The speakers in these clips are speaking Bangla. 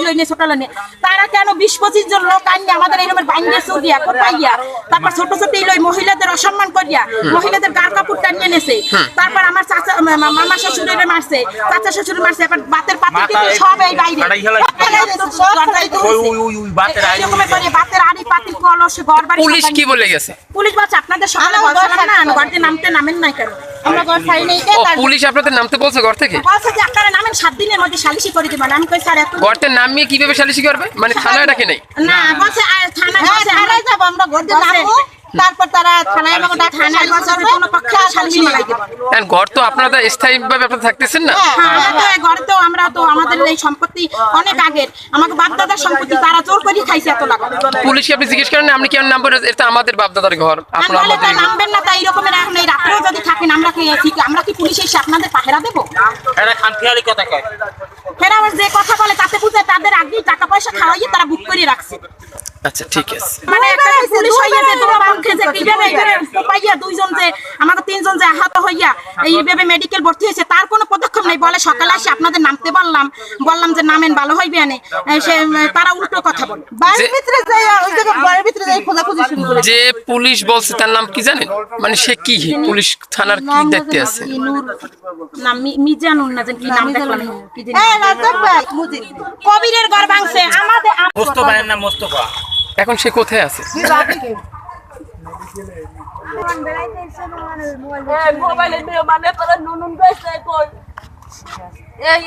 লইনে ছোট লইনে তারা কেন 20-25 জন লোক আইনি আমাদের এইরকম বাইন্ডে চুরিয়া কোপাইয়া তারপর ছোট ছোট লই মহিলাদের অসম্মান করিয়া মহিলাদের গার কাপড় টানিয়ে নেছে তারপর আমার চাচা মামা শ্বশুরের মারছে চাচা শ্বশুর মারছে এবার বাতের পাতি সব এই বাইরে বাতের আড়ি পাতি কলস ঘর বাড়ি পুলিশ কি বলে গেছে? পুলিশ বলছে আপনাদের সকালে বলছিলাম না ঘরতে নামতে নামেন নাই কেন আমরা ঘর ছাই নেই পুলিশ আপনাদের নামতে বলছে ঘর থেকে? বলছে যে আপনারা নামেন 7 দিনের মধ্যে সালিশি করে দিবেন। আমি কই স্যার এত ঘরতে নামিয়ে কিভাবে সালিশি করবে? মানে থানায় ডাকে নাই? না বলছে থানায় যাব আমরা ঘরতে নামবো তারপর তারা থানায় আমাকে থানায় বসাবে কোনো পক্ষে সালিশি মালাই দেব। কারণ ঘর তো আপনারা স্থায়ীভাবে আপনারা থাকতেছেন না। হ্যাঁ ঘর তো আমরা তো আমাদের এই সম্পত্তি অনেক আগের আমাকে বাপ দাদার সম্পত্তি তারা জোর করে খাইছে এত লাখ। পুলিশকে আপনি জিজ্ঞেস করেন আপনি কেন নাম্বার এটা আমাদের বাপ দাদার ঘর আপনারা আমাদের নামবেন না তাই এরকমের এখন এই রাত্রেও যদি থাকেন আমরা কি পুলিশ এসে আপনাদের পাহারা দেব? এটা খামখেয়ালি কথা কয় ফেরা যে কথা বলে তাতে বুঝে তাদের আগেই টাকা পয়সা খাওয়াইয়ে তারা বুক করে রাখছে। আচ্ছা ঠিক আছে মানে একটা পুলিশ হইয়া যে দুটো বামকে যে কিভাবে পাইয়া দুইজন যে আমাকে তিনজন যে আহত হইয়া এইভাবে মেডিকেল ভর্তি হয়েছে তার কোনো পদক্ষেপ নাই। বলে সকালে আসি আপনাদের নামতে বললাম যে নামেন ভালো হইবে না সে তারা উল্টো কথা বলে বাড়ির ভিতরে যাই ওই জায়গা বাড়ির ভিতরে যাই খোঁজাখুঁজি শুরু করে। যে পুলিশ বলছে তার নাম কি জানেন? মানে সে কি পুলিশ থানার কি দায়িত্বে আছে? নাম মিজানুর না জানি কি নাম দেখলাম কি জানি এই রাজব ভাই মুজিব কবিরের ঘর ভাঙছে আমাদের মোস্তফার নাম মোস্তফা। এখন সে কোথায় আছে? মোবাইলে মানে করে নুন গেছে কই এই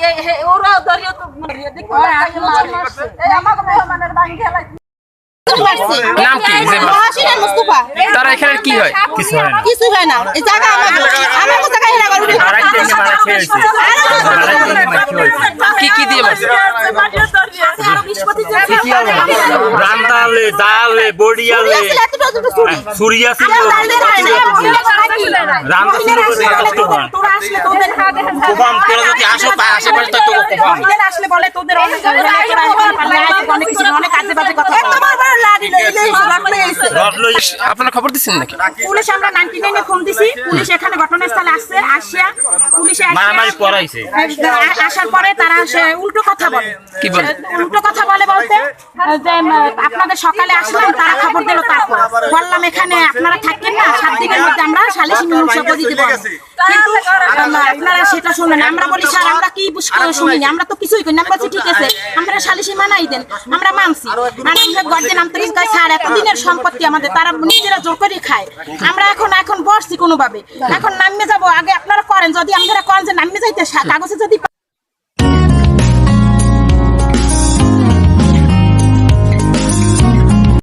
ওরা ধরিও তো মারিয়ে দেখো এই আমাকে মেহমানের বাড়ি গেলাই নাম কি? মুস্তাফা। তারা এখানে কি হয়? কিছু হয় না এই জায়গা আমাদের জায়গা এরা করবে কি কি দিয়ে মারছে? রান্দালে দালে বড়িয়ালে সুরিয়া ছিল রান্দা ছিল কষ্ট হয় কোবাম তোরা যদি আসো তা আশেপাশে তো কোবাম আসলে বলে তোদের অনেক কিছু অনেক কাজে বাজে কথা আপনারা খবর দিচ্ছেন নাকি? পুলিশ আমরা 99 এ ফোন দিছি পুলিশ এখানে ঘটনাস্থলে আসছে আসিয়া পুলিশে মারামারি পড়াইছে আসার পরে তারা উল্টো কথা বলে। কি বলে? উল্টো কথা বলে বলতে যে আপনাদের সকালে আসলাম তারা খবর দিল তারপর বললাম এখানে আপনারা থাকেন না 7 দিনের মধ্যে আমরা সালিশি মীমাংসা করে দিব কিন্তু আপনারা সেটা শুনেন আমরা বলি স্যার আমরা কি শুনিনি আমরা তো কিছুই করি না আমরা বলছি ঠিক আছে আমরা সালিশি মানাই দেন আমরা মানছি মানে আমরা গর্দে নামতে গেছি স্যার এতদিনের সম্পত্তি আমাদের তারা নিজেরা জোর করে খায় আমরা এখন বসছি কোনোভাবে এখন নামে যাব আগে আপনারা করেন যদি আমরা করেন যে নামে যাইতে কাগজে যদি